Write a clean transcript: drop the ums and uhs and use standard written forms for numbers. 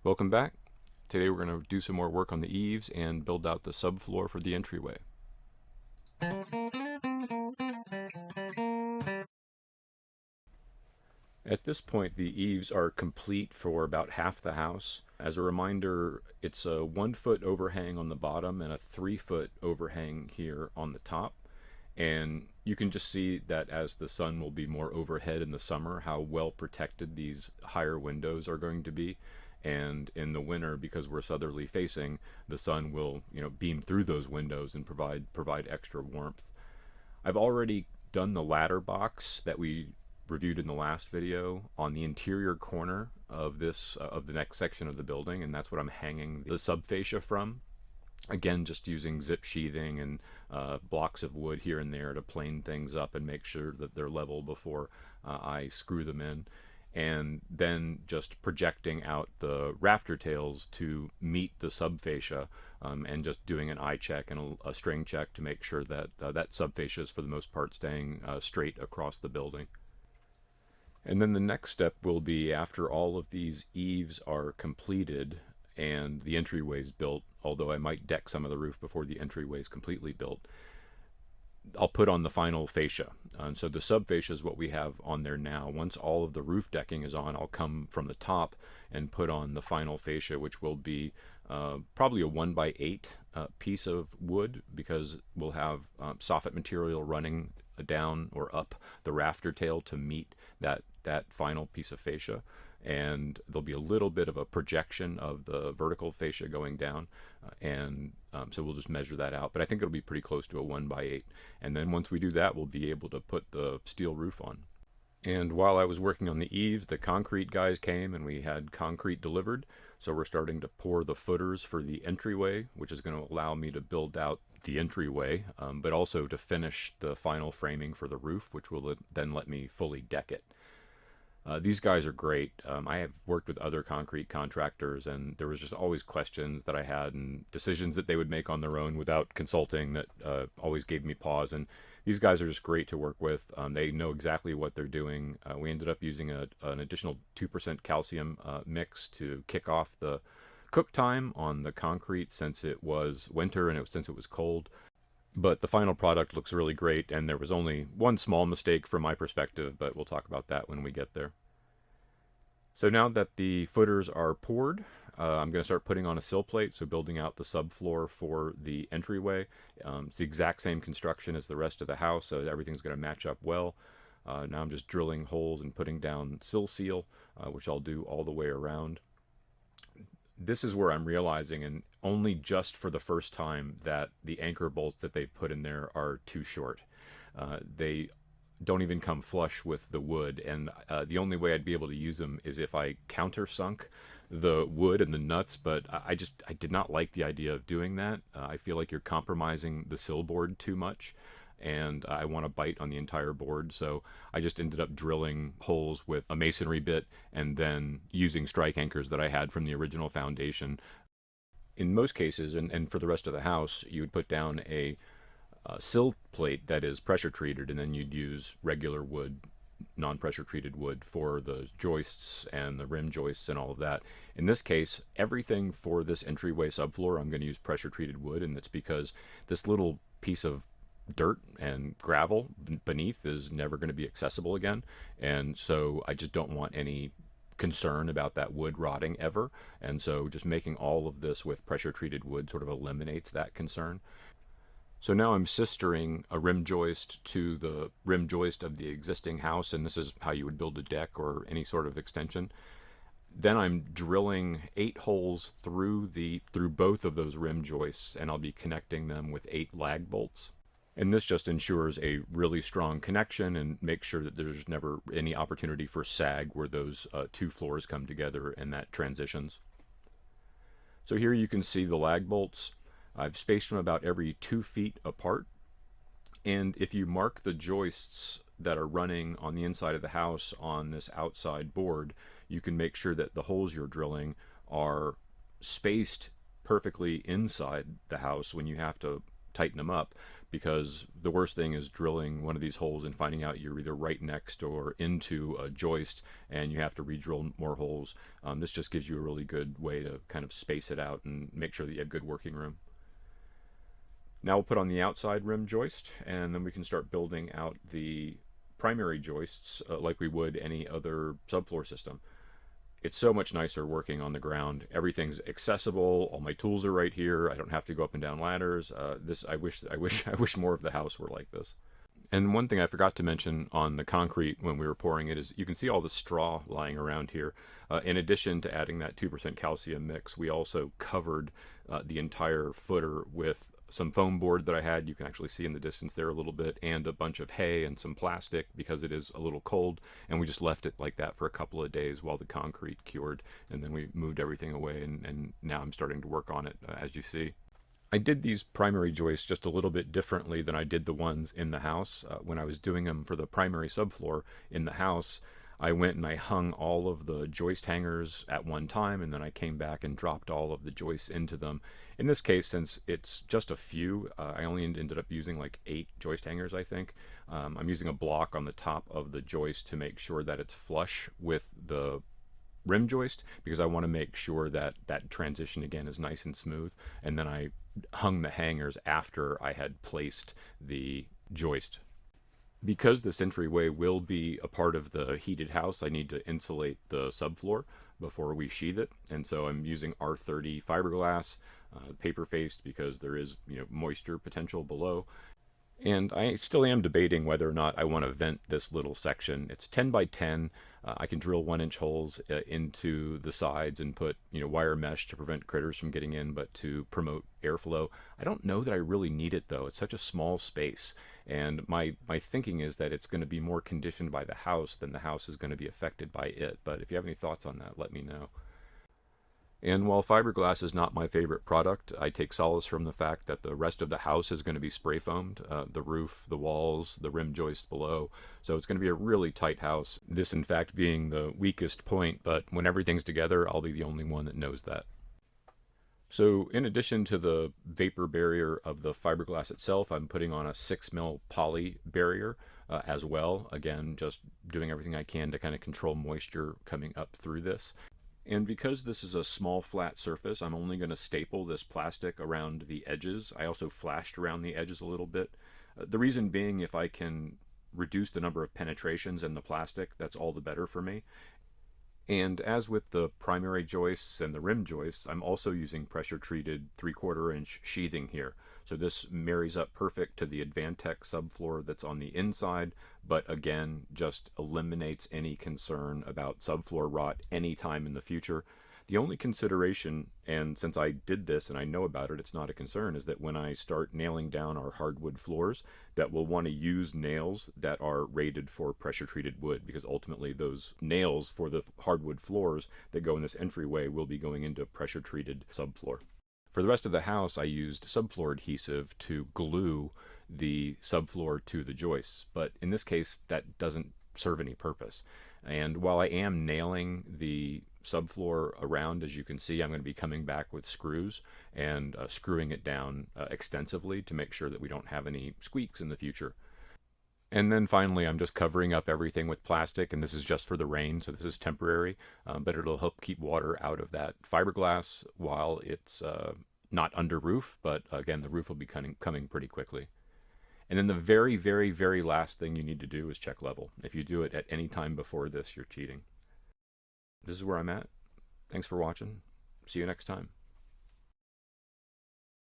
Welcome back. Today we're going to do some more work on the eaves and build out the subfloor for the entryway. At this point, the eaves are complete for about half the house. As a reminder, it's a 1 foot overhang on the bottom and a 3 foot overhang here on the top. And you can just see that as the sun will be more overhead in the summer, how well protected these higher windows are going to be. And in the winter, because we're southerly facing, the sun will, beam through those windows and provide extra warmth. I've already done the ladder box that we reviewed in the last video on the interior corner of this of the next section of the building, and that's what I'm hanging the subfascia from. Again, just using zip sheathing and blocks of wood here and there to plane things up and make sure that they're level before I screw them in. And then just projecting out the rafter tails to meet the subfascia, and just doing an eye check and a string check to make sure that that subfascia is for the most part staying straight across the building. And then the next step will be, after all of these eaves are completed and the entryway is built, although I might deck some of the roof before the entryway is completely built, I'll put on the final fascia. And so the subfascia is what we have on there now. Once all of the roof decking is on, I'll come from the top and put on the final fascia, which will be probably a 1x8 piece of wood, because we'll have soffit material running down or up the rafter tail to meet that final piece of fascia. And there'll be a little bit of a projection of the vertical fascia going down, so we'll just measure that out, but I think it'll be pretty close to a 1x8. And then once we do that, we'll be able to put the steel roof on. And while I was working on the eaves, the concrete guys came and we had concrete delivered. So we're starting to pour the footers for the entryway, which is going to allow me to build out the entryway, but also to finish the final framing for the roof, which will then let me fully deck it. These guys are great. I have worked with other concrete contractors, and there was just always questions that I had and decisions that they would make on their own without consulting that always gave me pause. And these guys are just great to work with. They know exactly what they're doing. We ended up using an additional 2% calcium mix to kick off the cook time on the concrete, since it was winter and since it was cold. But the final product looks really great, and there was only one small mistake from my perspective, but we'll talk about that when we get there. So now that the footers are poured, I'm going to start putting on a sill plate, so building out the subfloor for the entryway. It's the exact same construction as the rest of the house, so everything's going to match up well. Now I'm just drilling holes and putting down sill seal, which I'll do all the way around. This is where I'm realizing, and only just for the first time, that the anchor bolts that they've put in there are too short. They don't even come flush with the wood, and the only way I'd be able to use them is if I countersunk the wood and the nuts, but I did not like the idea of doing that. I feel like you're compromising the sill board too much, and I want to bite on the entire board, so I just ended up drilling holes with a masonry bit and then using strike anchors that I had from the original foundation. In most cases, and for the rest of the house, you would put down a sill plate that is pressure treated, and then you'd use regular wood, non-pressure treated wood, for the joists and the rim joists and all of that. In this case, everything for this entryway subfloor, I'm going to use pressure treated wood, and it's because this little piece of dirt and gravel beneath is never going to be accessible again, and so I just don't want any concern about that wood rotting ever, and so just making all of this with pressure treated wood sort of eliminates that concern. So now I'm sistering a rim joist to the rim joist of the existing house, and this is how you would build a deck or any sort of extension. Then I'm drilling 8 holes through both of those rim joists, and I'll be connecting them with 8 lag bolts. And this just ensures a really strong connection and makes sure that there's never any opportunity for sag where those two floors come together and that transitions. So here you can see the lag bolts. I've spaced them about every 2 feet apart. And if you mark the joists that are running on the inside of the house on this outside board, you can make sure that the holes you're drilling are spaced perfectly inside the house when you have to tighten them up, because the worst thing is drilling one of these holes and finding out you're either right next or into a joist and you have to re-drill more holes. This just gives you a really good way to kind of space it out and make sure that you have good working room. Now we'll put on the outside rim joist, and then we can start building out the primary joists like we would any other subfloor system. It's so much nicer working on the ground. Everything's accessible. All my tools are right here. I don't have to go up and down ladders. I wish more of the house were like this. And one thing I forgot to mention on the concrete when we were pouring it is you can see all the straw lying around here. In addition to adding that 2% calcium mix, we also covered the entire footer with some foam board that I had. You can actually see in the distance there a little bit, and a bunch of hay and some plastic because it is a little cold, and we just left it like that for a couple of days while the concrete cured, and then we moved everything away, and now I'm starting to work on it, as you see. I did these primary joists just a little bit differently than I did the ones in the house. When I was doing them for the primary subfloor in the house, I went and I hung all of the joist hangers at one time, and then I came back and dropped all of the joists into them. In this case, since it's just a few, I only ended up using like 8 joist hangers, I think. I'm using a block on the top of the joist to make sure that it's flush with the rim joist, because I want to make sure that that transition again is nice and smooth. And then I hung the hangers after I had placed the joist. Because this entryway will be a part of the heated house, I need to insulate the subfloor before we sheathe it, and so I'm using R30 fiberglass, paper faced, because there is moisture potential below. And I still am debating whether or not I want to vent this little section. It's 10 by 10. I can drill 1-inch holes into the sides and put wire mesh to prevent critters from getting in, but to promote airflow. I don't know that I really need it though. It's such a small space, and my thinking is that it's going to be more conditioned by the house than the house is going to be affected by it. But if you have any thoughts on that, let me know. And while fiberglass is not my favorite product, I take solace from the fact that the rest of the house is going to be spray foamed, the roof, the walls, the rim joist below. So it's going to be a really tight house. This, in fact, being the weakest point, but when everything's together, I'll be the only one that knows that. So in addition to the vapor barrier of the fiberglass itself, I'm putting on a 6mm poly barrier as well. Again, just doing everything I can to kind of control moisture coming up through this. And because this is a small flat surface, I'm only going to staple this plastic around the edges. I also flashed around the edges a little bit. The reason being, if I can reduce the number of penetrations in the plastic, that's all the better for me. And as with the primary joists and the rim joists, I'm also using pressure treated 3/4-inch sheathing here. So this marries up perfect to the Advantech subfloor that's on the inside, but again, just eliminates any concern about subfloor rot anytime in the future. The only consideration, and since I did this and I know about it, it's not a concern, is that when I start nailing down our hardwood floors, that we'll want to use nails that are rated for pressure treated wood, because ultimately those nails for the hardwood floors that go in this entryway will be going into pressure treated subfloor. For the rest of the house, I used subfloor adhesive to glue the subfloor to the joists, but in this case that doesn't serve any purpose. And while I am nailing the subfloor around, as you can see, I'm going to be coming back with screws and screwing it down extensively to make sure that we don't have any squeaks in the future. And then finally, I'm just covering up everything with plastic, and this is just for the rain, so this is temporary, but it'll help keep water out of that fiberglass while it's not under roof, but again, the roof will be coming pretty quickly. And then the very, very, very last thing you need to do is check level. If you do it at any time before this, you're cheating. This is where I'm at. Thanks for watching. See you next time.